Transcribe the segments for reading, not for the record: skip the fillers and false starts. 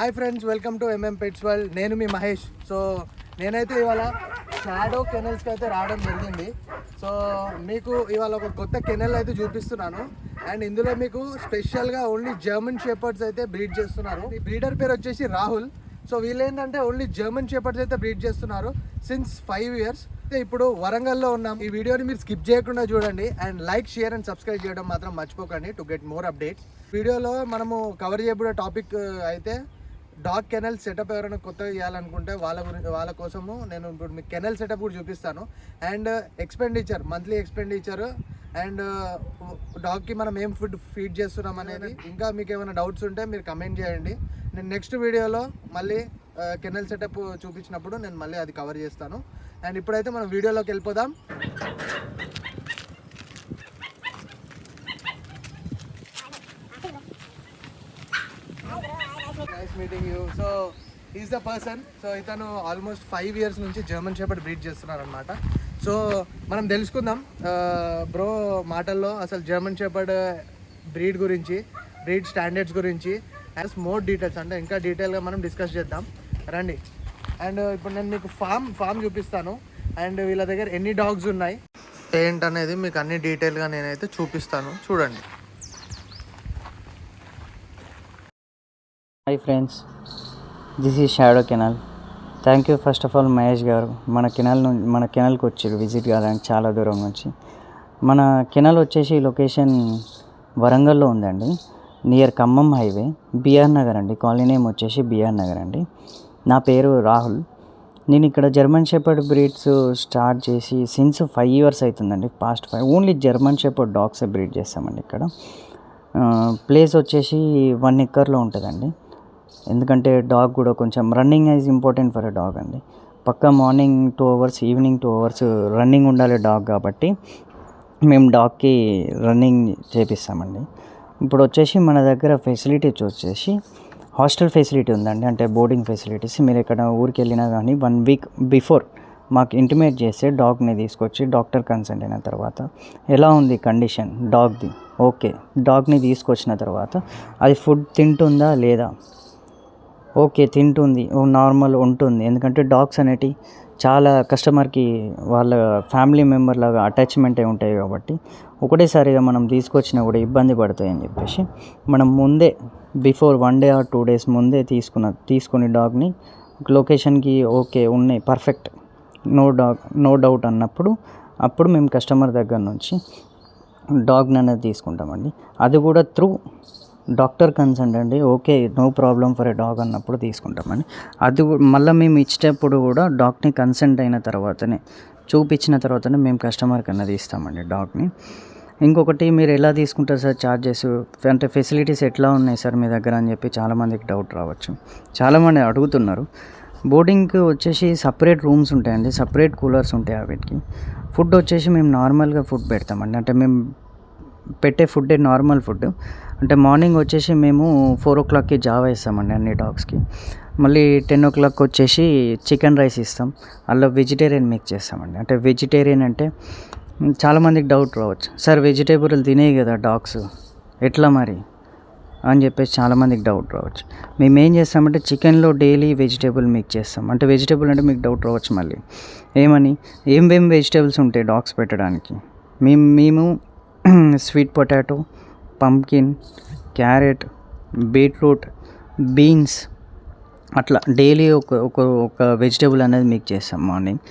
Hi friends, welcome to MM pets world. నేను మీ Mahesh. So నేనైతే ఇవాళ షాడో కెనల్స్కి అయితే రావడం జరిగింది. సో మీకు ఇవాళ ఒక కొత్త కెనల్ అయితే చూపిస్తున్నాను. అండ్ ఇందులో మీకు స్పెషల్గా ఓన్లీ జర్మన్ షెపర్డ్స్ అయితే బ్రీడ్ చేస్తున్నారు. ఈ బ్రీడర్ పేరు వచ్చేసి రాహుల్. సో వీళ్ళు ఏంటంటే ఓన్లీ జర్మన్ షెపర్డ్స్ అయితే బ్రీడ్ చేస్తున్నారు సిన్స్ 5 years. ఇప్పుడు వరంగల్లో ఉన్నాం. ఈ వీడియోని మీరు స్కిప్ చేయకుండా చూడండి and like, share and subscribe చేయడం మాత్రం మర్చిపోకండి టు గెట్ మోర్ అప్డేట్స్. వీడియోలో మనము కవర్ చేయబడే టాపిక్ అయితే డాగ్ కెనల్ సెటప్. ఎవరైనా కొత్తగా చేయాలనుకుంటే వాళ్ళ కోసము నేను ఇప్పుడు మీకు కెనల్ సెటప్ కూడా చూపిస్తాను. And expenditure, monthly expenditure and డాగ్కి మనం ఏం ఫుడ్ ఫీడ్ చేస్తున్నాం అనేది. ఇంకా మీకు ఏమైనా డౌట్స్ ఉంటే మీరు కమెంట్ చేయండి. నేను నెక్స్ట్ వీడియోలో మళ్ళీ కెనల్ సెటప్ చూపించినప్పుడు నేను మళ్ళీ అది కవర్ చేస్తాను. అండ్ ఇప్పుడైతే మనం వీడియోలోకి వెళ్ళిపోదాం. Nice meeting you. So is the person. So ఇతను ఆల్మోస్ట్ 5 years నుంచి జర్మన్ షెపర్డ్ బ్రీడ్ చేస్తున్నారు అనమాట. సో మనం తెలుసుకుందాం బ్రో మాటల్లో అసలు జర్మన్ షెపర్డ్ బ్రీడ్ గురించి, బ్రీడ్ స్టాండర్డ్స్ గురించి యాజ్ మోర్ డీటెయిల్స్, అంటే ఇంకా డీటెయిల్గా మనం డిస్కస్ చేద్దాం రండి. అండ్ ఇప్పుడు నేను మీకు ఫామ్ చూపిస్తాను. అండ్ వీళ్ళ దగ్గర ఎన్ని డాగ్స్ ఉన్నాయి ఏంటనేది మీకు అన్ని డీటెయిల్గా నేనైతే చూపిస్తాను, చూడండి. Hi friends, this is shadow canal. Thank you first of all Mahesh గారు మన కెనాల్కి వచ్చారు విజిట్ కావడానికి చాలా దూరం నుంచి. మన కెనాల్ వచ్చేసి లొకేషన్ వరంగల్లో ఉందండి, నియర్ ఖమ్మం హైవే, బిఆర్ నగర్ అండి. కాలనీ నేమ్ వచ్చేసి బిఆర్ నగర్ అండి. నా పేరు రాహుల్. నేను ఇక్కడ జర్మన్ షెపర్డ్ బ్రీడ్స్ స్టార్ట్ చేసి సిన్స్ 5 years అవుతుందండి. Past 5 only German shepherd dogs breed చేస్తామండి. ఇక్కడ ప్లేస్ వచ్చేసి 1 acre ఉంటుందండి. ఎందుకంటే డాగ్ కూడా కొంచెం running is important for a dog అండి. పక్కా morning 2 hours, evening 2 hours running ఉండాలి డాగ్. కాబట్టి మేము డాగ్కి రన్నింగ్ చేపిస్తామండి. ఇప్పుడు వచ్చేసి మన దగ్గర ఫెసిలిటీస్ వచ్చేసి హాస్టల్ ఫెసిలిటీ ఉందండి, అంటే బోర్డింగ్ ఫెసిలిటీస్. మీరు ఎక్కడ ఊరికి వెళ్ళినా కానీ 1 week బిఫోర్ మాకు ఇంటిమేట్ చేస్తే డాగ్ని తీసుకొచ్చి డాక్టర్ కన్సల్ట్ అయిన తర్వాత ఎలా ఉంది కండిషన్ డాగ్ది, ఓకే, డాగ్ని తీసుకొచ్చిన తర్వాత అది ఫుడ్ తింటుందా లేదా, ఓకే తింటుంది, నార్మల్ ఉంటుంది. ఎందుకంటే డాగ్స్ అనేటివి చాలా కస్టమర్కి వాళ్ళ ఫ్యామిలీ మెంబర్ లాగా అటాచ్మెంట్ అయి ఉంటాయి. కాబట్టి ఒకటేసారిగా మనం తీసుకొచ్చినా కూడా ఇబ్బంది పడతాయని చెప్పేసి మనం ముందే బిఫోర్ 1 day or 2 days ముందే తీసుకుని డాగ్ని లొకేషన్కి ఓకే ఉన్నాయి, పర్ఫెక్ట్, నో డౌట్ అప్పుడు మేము కస్టమర్ దగ్గర నుంచి డాగ్ని అనేది తీసుకుంటామండి. అది కూడా త్రూ డాక్టర్ కన్సల్ట్ అండి. Okay, no problem for a dog అన్నప్పుడు తీసుకుంటామని. అది మళ్ళీ మేము ఇచ్చేటప్పుడు కూడా డాగ్ని కన్సల్ట్ అయిన తర్వాతనే, చూపించిన తర్వాతనే మేము కస్టమర్కి అన్నది ఇస్తామండి డాగ్ని. ఇంకొకటి, మీరు ఎలా తీసుకుంటారు సార్ చార్జెస్, అంటే ఫెసిలిటీస్ ఎట్లా ఉన్నాయి సార్ మీ దగ్గర అని చెప్పి చాలామందికి డౌట్ రావచ్చు. చాలామంది అడుగుతున్నారు. బోర్డింగ్కి వచ్చేసి సపరేట్ రూమ్స్ ఉంటాయండి, సపరేట్ కూలర్స్ ఉంటాయి. వీటికి ఫుడ్ వచ్చేసి మేము నార్మల్గా ఫుడ్ పెడతామండి. అంటే మేము పెట్టే ఫుడ్ నార్మల్ ఫుడ్. అంటే మార్నింగ్ వచ్చేసి మేము 4 o'clockకి జావా ఇస్తామండి అన్ని డాగ్స్కి. మళ్ళీ 10 o'clock వచ్చేసి చికెన్ రైస్ ఇస్తాం. అలా వెజిటేరియన్ మిక్స్ చేస్తామండి. అంటే వెజిటేరియన్ అంటే చాలామందికి డౌట్ రావచ్చు, సార్ వెజిటేబుల్ తినేవి కదా డాగ్స్, ఎట్లా మరి అని చెప్పేసి చాలామందికి డౌట్ రావచ్చు. మేము ఏం చేస్తామంటే చికెన్లో డైలీ వెజిటేబుల్ మిక్స్ చేస్తాం. అంటే వెజిటేబుల్ అంటే మీకు డౌట్ రావచ్చు మళ్ళీ ఏం వెజిటేబుల్స్ ఉంటాయి డాగ్స్ పెట్టడానికి. మేము sweet potato, pumpkin, carrot, beetroot, beans అట్లా డైలీ ఒక వెజిటేబుల్ అనేది మిక్స్ చేస్తాం. మార్నింగ్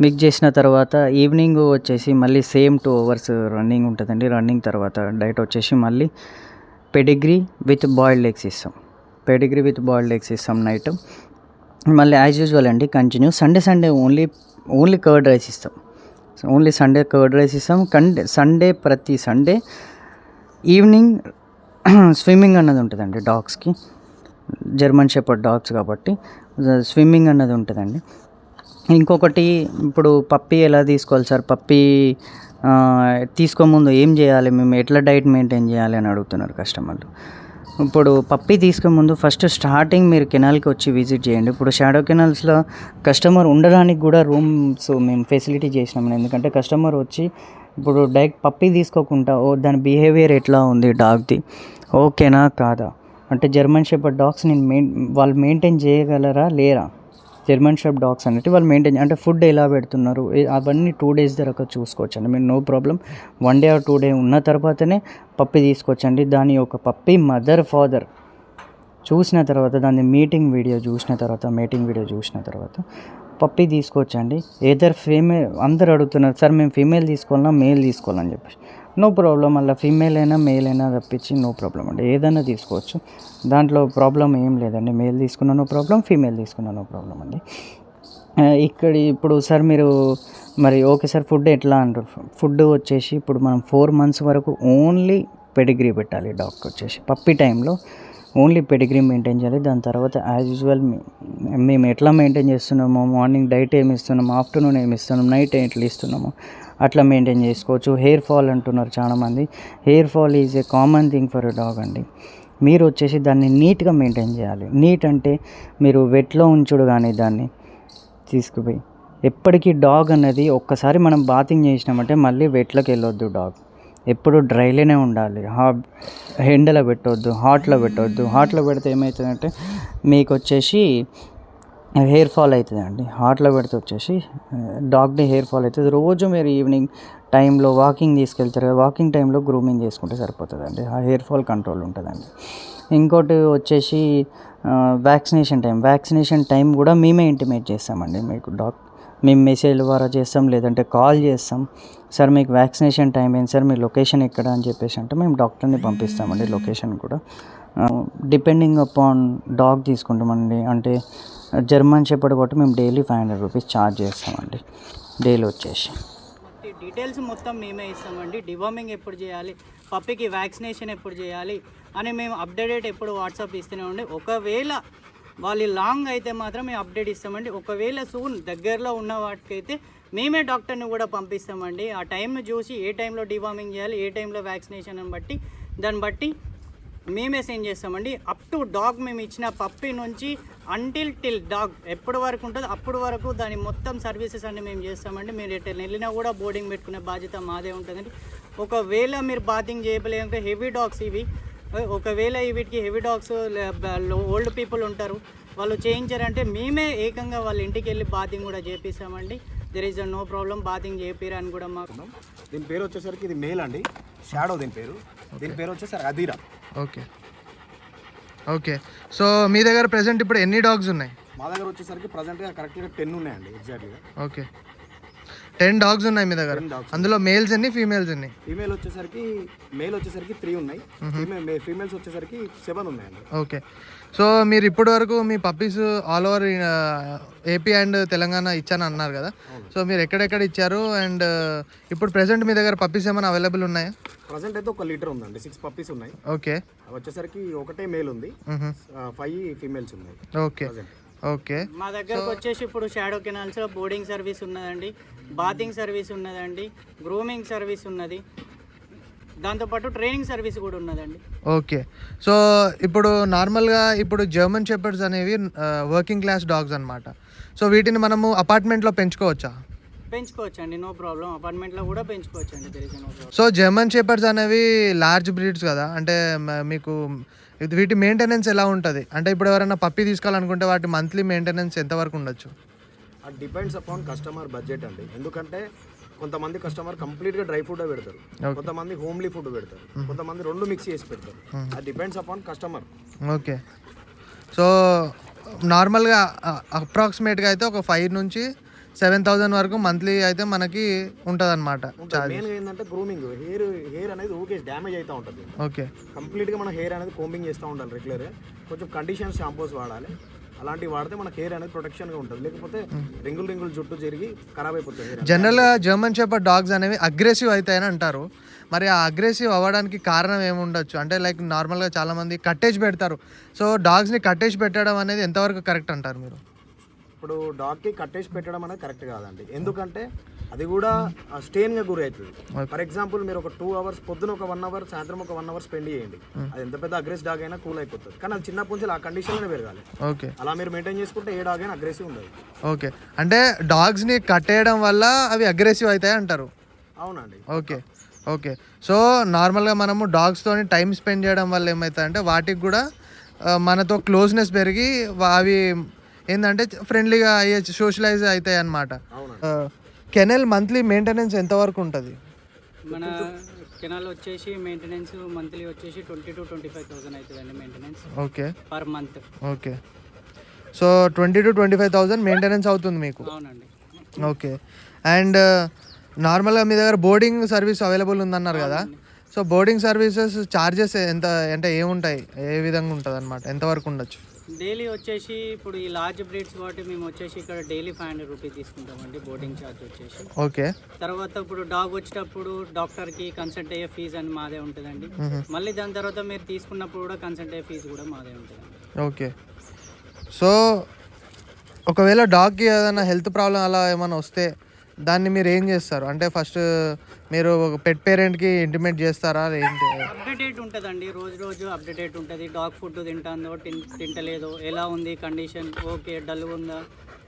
మిక్స్ చేసిన తర్వాత ఈవినింగ్ వచ్చేసి మళ్ళీ సేమ్ 2 hours రన్నింగ్ ఉంటుందండి. రన్నింగ్ తర్వాత డైట్ వచ్చేసి మళ్ళీ పెడిగ్రీ విత్ బాయిల్డ్ ఎగ్స్ ఇస్తాం నైట్. మళ్ళీ యాజ్ యూజువల్ అండి continue. Sunday only curd rice ఇస్తాం. ఓన్లీ సండే కర్డ్ రైస్ ఇస్తాం. ప్రతి సండే ఈవినింగ్ స్విమ్మింగ్ అన్నది ఉంటుందండి డాగ్స్కి. జర్మన్ షెపర్డ్ డాగ్స్ కాబట్టి స్విమ్మింగ్ అన్నది ఉంటుందండి. ఇంకొకటి, ఇప్పుడు పప్పీ ఎలా తీసుకోవాలి సార్, పప్పీ తీసుకోముందు ఏం చేయాలి, మేము ఎట్లా డైట్ మెయింటైన్ చేయాలి అని అడుగుతున్నారు కస్టమర్లు. ఇప్పుడు పప్పీ తీసుకుముందు ఫస్ట్ స్టార్టింగ్ మీరు కెనాల్కి వచ్చి విజిట్ చేయండి. ఇప్పుడు షాడో కెనాల్స్లో కస్టమర్ ఉండడానికి కూడా రూమ్స్ మేము ఫెసిలిటీ చేసినాము. ఎందుకంటే కస్టమర్ వచ్చి ఇప్పుడు డైరెక్ట్ పప్పీ తీసుకోకుండా దాని బిహేవియర్ ఎట్లా ఉంది డాగ్ది, ఓకేనా కాదా, అంటే జర్మన్ షెపర్డ్ డాగ్స్ వాళ్ళు మెయింటైన్ చేయగలరా లేరా, జర్మన్ షెపర్డ్ డాగ్స్ అనేవి వాళ్ళు మెయింటైన్ అంటే ఫుడ్ ఎలా పెడుతున్నారు అవన్నీ 2 days దాకా చూసుకోవచ్చండి మీరు, no problem. 1 day or 2 day ఉన్న తర్వాతనే పప్పి తీసుకోవచ్చండి. దాని యొక్క పప్పి మదర్ ఫాదర్ చూసిన తర్వాత, దాని మీటింగ్ వీడియో చూసిన తర్వాత పప్పి తీసుకోవచ్చండి. ఏదర్ ఫీమేల్, అందరు అడుగుతున్నారు సార్ మేము ఫీమేల్ తీసుకోవాలన్నా మేల్ తీసుకోవాలని చెప్పేసి, నో ప్రాబ్లం. అలా ఫీమేల్ అయినా మేల్ అయినా తప్పించి నో ప్రాబ్లం అండి, ఏదైనా తీసుకోవచ్చు, దాంట్లో ప్రాబ్లం ఏం లేదండి. మేల్ తీసుకున్నా నో ప్రాబ్లం, ఫీమేల్ తీసుకున్నా నో ప్రాబ్లం అండి. ఇప్పుడు సార్ మీరు మరి ఓకే సార్ ఫుడ్ ఎట్లా అంటారు, ఫుడ్ వచ్చేసి ఇప్పుడు మనం 4 months వరకు ఓన్లీ పెడిగ్రీ పెట్టాలి డాగ్కి వచ్చేసి. పప్పి టైంలో ఓన్లీ పెడిగ్రీ మెయింటైన్ చేయాలి. దాని తర్వాత యాజ్ యూజువల్ మేము ఎట్లా మెయింటైన్ చేస్తున్నామో, మార్నింగ్ డైట్ ఏమి ఇస్తున్నాము, ఆఫ్టర్నూన్ ఏమి ఇస్తున్నాము, నైట్ ఎట్లా ఇస్తున్నామో అట్లా మెయింటైన్ చేసుకోవచ్చు. హెయిర్ ఫాల్ అంటున్నారు చాలామంది, hair fall is a common thing for a dog అండి. మీరు వచ్చేసి దాన్ని నీట్గా మెయింటైన్ చేయాలి. నీట్ అంటే మీరు వెట్లో ఉంచుడు కానీ దాన్ని తీసుకుపోయి ఎప్పటికీ డాగ్ అనేది ఒక్కసారి మనం బాతింగ్ చేసినామంటే మళ్ళీ వెట్లోకి వెళ్ళొద్దు. డాగ్ ఎప్పుడు డ్రైలోనే ఉండాలి. ఎండలో పెట్టవద్దు, హాట్లో పెట్టవద్దు. హాట్లో పెడితే ఏమవుతుందంటే మీకు వచ్చేసి హెయిర్ ఫాల్ అవుతుందండి. హాట్లో పెడితే వచ్చేసి డాగ్ని హెయిర్ ఫాల్ అవుతుంది. రోజు మీరు ఈవినింగ్ టైంలో వాకింగ్ తీసుకెళ్తారు కదా, వాకింగ్ టైంలో గ్రూమింగ్ చేసుకుంటే సరిపోతుందండి, ఆ హెయిర్ ఫాల్ కంట్రోల్ ఉంటుందండి. ఇంకోటి వచ్చేసి వ్యాక్సినేషన్ టైం కూడా మేమే ఇంటిమేట్ చేస్తామండి మీకు. మేము మెసేజ్ ద్వారా చేస్తాం, లేదంటే కాల్ చేస్తాం. సార్ మీకు వ్యాక్సినేషన్ టైం ఏంటి సార్, మీ లొకేషన్ ఎక్కడ అని చెప్పేసి అంటే మేము డాక్టర్ని పంపిస్తామండి. లొకేషన్ కూడా డిపెండింగ్ అపాన్ డాగ్ తీసుకుంటామండి. అంటే జర్మన్ షెపర్డ్ కాబట్టి మేము డైలీ 500 rupees ఛార్జ్ చేస్తామండి డైలీ వచ్చేసి. డీటెయిల్స్ మొత్తం మేమే ఇస్తామండి. డివార్మింగ్ ఎప్పుడు చేయాలి, పప్పికి వ్యాక్సినేషన్ ఎప్పుడు చేయాలి అని మేము అప్డేట్ ఎప్పుడు వాట్సాప్ ఇస్తూనే ఉండి, ఒకవేళ వాళ్ళు లాంగ్ అయితే మాత్రం మేము అప్డేట్ ఇస్తామండి. ఒకవేళ సూన్ దగ్గరలో ఉన్న వాటికైతే మేమే డాక్టర్ని కూడా పంపిస్తామండి. ఆ టైంను చూసి ఏ టైంలో డివార్మింగ్ చేయాలి, ఏ టైంలో వ్యాక్సినేషన్ అని బట్టి దాన్ని బట్టి మేమే సెండ్ చేస్తామండి. అప్ టు డాగ్ మేము ఇచ్చిన పప్పి నుంచి టిల్ డాగ్ ఎప్పటి వరకు ఉంటుందో అప్పటి వరకు దాని మొత్తం సర్వీసెస్ అన్ని మేము చేస్తామండి. మీరు ఎటు వెళ్ళినా కూడా బోర్డింగ్ పెట్టుకునే బాధ్యత మాదే ఉంటుందండి. ఒకవేళ మీరు బాతింగ్ చేయలేదంటే హెవీ డాగ్స్ ఇవి, ఒకవేళ వీటికి హెవీ డాగ్స్ ఓల్డ్ పీపుల్ ఉంటారు, వాళ్ళు చేయించారంటే మేమే ఏకంగా వాళ్ళ ఇంటికి వెళ్ళి బాతింగ్ కూడా చేపిస్తామండి. There is no problem, bathing చేపిరు అని కూడా మాకు. దీని పేరు వచ్చేసరికి ఇది మేల్ అండి, షాడో దీని పేరు వచ్చేసరికి అదీరా. Okay okay. సో మీ దగ్గర ప్రెసెంట్ ఇప్పుడు ఎన్ని డాగ్స్ ఉన్నాయి? మా దగ్గర వచ్చేసరికి ప్రజెంట్గా కరెక్ట్గా 10 ఉన్నాయండి ఎగ్జాక్ట్గా. ఓకే 10 డాగ్స్ ఉన్నాయి మీ దగ్గర. అందులో మేల్స్ ఎన్ని, ఫీమేల్స్ ఎన్ని? మేల్ వచ్చేసరికి 3 ఉన్నాయి, ఫీమేల్స్ వచ్చేసరికి 7 ఉన్నాయండి. ఓకే. సో మీరు ఇప్పటి వరకు మీ puppies all over AP and Telangana ఇచ్చాను అన్నారు కదా, సో మీరు ఎక్కడెక్కడ ఇచ్చారు అండ్ ఇప్పుడు ప్రెసెంట్ మీ దగ్గర పప్పీస్ ఏమైనా అవైలబుల్ ఉన్నాయా? ప్రజెంట్ అయితే 1 లీటర్ ఉందండి, 6 పప్పీస్ ఉన్నాయి. ఓకే. వచ్చేసరికి ఒకటే మేల్ ఉంది, 5 ఫీమేల్స్ ఉన్నాయి. Okay okay. మా దగ్గరకు వచ్చేసి ఇప్పుడు షాడో కెనాల్స్ లో బోర్డింగ్ సర్వీస్ ఉన్నదండి, బాతింగ్ సర్వీస్ ఉన్నదండి, గ్రూమింగ్ సర్వీస్ ఉన్నది, దాంతోపాటు ట్రైనింగ్ సర్వీస్ కూడా ఉన్నదండి. ఓకే. సో ఇప్పుడు నార్మల్గా ఇప్పుడు జర్మన్ షెపర్డ్స్ అనేవి వర్కింగ్ క్లాస్ డాగ్స్ అనమాట. సో వీటిని మనము అపార్ట్మెంట్లో పెంచుకోవచ్చా? పెంచుకోవచ్చండి, నో ప్రాబ్లం. అపార్ట్మెంట్లో కూడా పెంచుకోవచ్చండి, తెలిసి no problem. So German shepherds అనేవి లార్జ్ బ్రీడ్స్ కదా, అంటే మీకు వీటి మెయింటెనెన్స్ ఎలా ఉంటుంది? అంటే ఇప్పుడు ఎవరైనా పప్పి తీసుకోవాలనుకుంటే వాటి మంత్లీ మెయింటెనెన్స్ ఎంతవరకు ఉండొచ్చు? అది డిపెండ్స్ అపాన్ కస్టమర్ బడ్జెట్ అండి. ఎందుకంటే కొంతమంది కస్టమర్ కంప్లీట్గా డ్రై ఫుడ్ పెడతారు, కొంతమంది హోమ్లీ ఫుడ్ పెడతారు, కొంతమంది 2 మిక్స్ చేసి పెడతారు. అది depends upon customer. Okay. So నార్మల్గా అప్రాక్సిమేట్గా అయితే ఒక 5 నుంచి 7,000 వరకు మంత్లీ అయితే మనకి ఉంటుంది అనమాట. మెయిన్గా ఏంటంటే గ్రూమింగ్, హెయిర్ అనేది ఊకే డ్యామేజ్ అవుతూ ఉంటుంది. ఓకే. కంప్లీట్గా మన హెయిర్ అనేది కోంబింగ్ చేస్తూ ఉండాలి రెగ్యులర్గా. కొంచెం కండిషన్స్ షాంపూస్ వాడాలి, అలాంటివి వాడితే మనకి హెయిర్ అనేది ప్రొటెక్షన్గా ఉంటుంది. లేకపోతే రింగులు జుట్టు జరిగి ఖరాబ్ అయిపోతుంది. జనరల్గా జర్మన్ షెపర్డ్ డాగ్స్ అనేవి అగ్రెసివ్ అవుతాయని అంటారు. మరి ఆ అగ్రెసివ్ అవ్వడానికి కారణం ఏముండొచ్చు? అంటే లైక్ నార్మల్గా చాలామంది కట్టేసి పెడతారు. సో డాగ్స్ని కట్టేసి పెట్టడం అనేది ఎంతవరకు కరెక్ట్ అంటారు మీరు? ఇప్పుడు డాగ్కి కట్టేసి పెట్టడం అనేది కరెక్ట్ కాదండి. ఎందుకంటే అది కూడా స్టెయిన్గా గురి అవుతుంది. ఫర్ ఎగ్జాంపుల్ మీరు ఒక 2 hours పొద్దున ఒక 1 hour, సాయంత్రం ఒక 1 hour స్పెండ్ చేయండి, అది ఎంత పెద్ద అగ్రెసివ్ డాగ్ అయినా కూల్ అయిపోతుంది. కానీ అది చిన్నప్పటి నుంచి ఆ కండిషన్లోనే పెరగాలి. ఓకే. అలా మీరు మెయింటైన్ చేసుకుంటే ఏ డాగ్ అయినా అగ్రెసివ్ ఉండదు. ఓకే. అంటే డాగ్స్ని కట్టేయడం వల్ల అవి అగ్రెసివ్ అవుతాయి అంటారు? అవునండి. Okay okay. సో నార్మల్గా మనము డాగ్స్తోని టైం స్పెండ్ చేయడం వల్ల ఏమవుతుందంటే వాటికి కూడా మనతో క్లోజ్నెస్ పెరిగి అవి ఏంటంటే ఫ్రెండ్లీగా అయ్యే సోషలైజ్ అవుతాయి అన్నమాట. కెనల్ మంత్లీ మెయింటెనెన్స్ ఎంతవరకు ఉంటుంది? మన కెనాల్ వచ్చేసి మెయింటెనెన్స్ మంత్లీ వచ్చేసి 20,000 to 25,000 అవుతుందండి maintenance okay per month. Okay, so 20,000 to 25,000 maintenance అవుతుంది మీకు. అవునండి. ఓకే, అండ్ నార్మల్గా మీ దగ్గర బోర్డింగ్ సర్వీస్ అవైలబుల్ ఉందన్నారు కదా, సో బోర్డింగ్ సర్వీసెస్ ఛార్జెస్ ఎంత అంటే ఏముంటాయి, ఏ విధంగా ఉంటుంది అనమాట, ఎంతవరకు ఉండొచ్చు? డైలీ వచ్చేసి ఇప్పుడు ఈ లార్జ్ బ్రీడ్స్ కాబట్టి మేము వచ్చేసి ఇక్కడ డైలీ 500 రూపీస్ తీసుకుంటామండి బోర్డింగ్ ఛార్జ్ వచ్చేసి. ఓకే, తర్వాత ఇప్పుడు డాగ్ వచ్చేటప్పుడు డాక్టర్కి కన్సల్ట్ అయ్యే ఫీజు అని మాదే ఉంటుందండి. మళ్ళీ దాని తర్వాత మీరు తీసుకున్నప్పుడు కూడా కన్సల్ట్ అయ్యే ఫీజు కూడా మాదే ఉంటుందండి. ఓకే, సో ఒకవేళ డాగ్కి ఏదైనా హెల్త్ ప్రాబ్లం అలా ఏమైనా వస్తే దాన్ని మీరు ఏం చేస్తారు? అంటే ఫస్ట్ మీరు పెట్ పేరెంట్కి ఇంటిమేట్ చేస్తారా ఏంటి? అప్డేట్ ఉంటుందండి, రోజు అప్డేట్ ఉంటుంది. డాగ్ ఫుడ్ తింటుందో తింటలేదో, ఎలా ఉంది కండిషన్, ఓకే డల్గా ఉందా,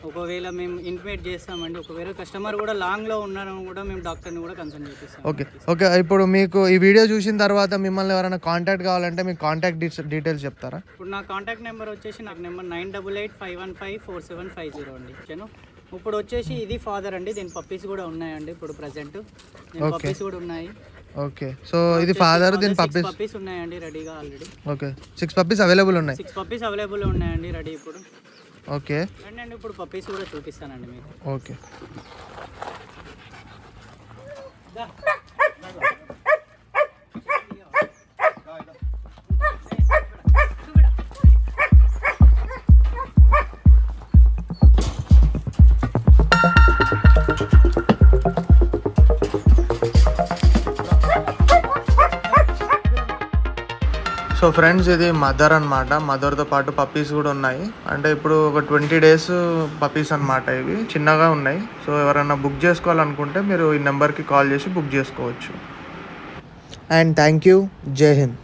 ఒకవేళ మేము ఇంటిమేట్ చేస్తామండి. ఒకవేళ కస్టమర్ కూడా లాంగ్లో ఉన్నారని కూడా మేము డాక్టర్ని కూడా కన్సల్ట్ చేపిస్తాం. ఓకే ఓకే, ఇప్పుడు మీకు ఈ వీడియో చూసిన తర్వాత మిమ్మల్ని ఎవరైనా కాంటాక్ట్ కావాలంటే మీకు కాంటాక్ట్ డీటెయిల్స్ చెప్తారా? ఇప్పుడు నా కాంటాక్ట్ నెంబర్ వచ్చేసి నాకు నెంబర్ 9885154750 అండి. ఓకేనా, ఇప్పుడు వచ్చేసి ఇది ఫాదర్ అండి, దీని పప్పీస్ కూడా ఉన్నాయండి ఇప్పుడు ప్రజెంట్. దీని పప్పీస్ కూడా ఉన్నాయి. ఓకే, సో ఇది ఫాదర్, దీని పప్పీస్ ఉన్నాయండి రెడీగా ఆల్రెడీ. ఓకే, 6 పప్పీస్ అవైలబుల్ ఉన్నాయి. 6 పప్పీస్ అవైలబుల్ ఉన్నాయండి రెడీ ఇప్పుడు. ఓకే, అండ్ ఇప్పుడు పప్పీస్ కూడా చూపిస్తానండి మీకు. ఓకే, సో ఫ్రెండ్స్ ఇది మదర్ అనమాట. మదర్తో పాటు పప్పీస్ కూడా ఉన్నాయి. అంటే ఇప్పుడు ఒక 20 days పప్పీస్ అనమాట. ఇవి చిన్నగా ఉన్నాయి. సో ఎవరైనా బుక్ చేసుకోవాలనుకుంటే మీరు ఈ నెంబర్కి కాల్ చేసి బుక్ చేసుకోవచ్చు. And thank you. జై హింద్.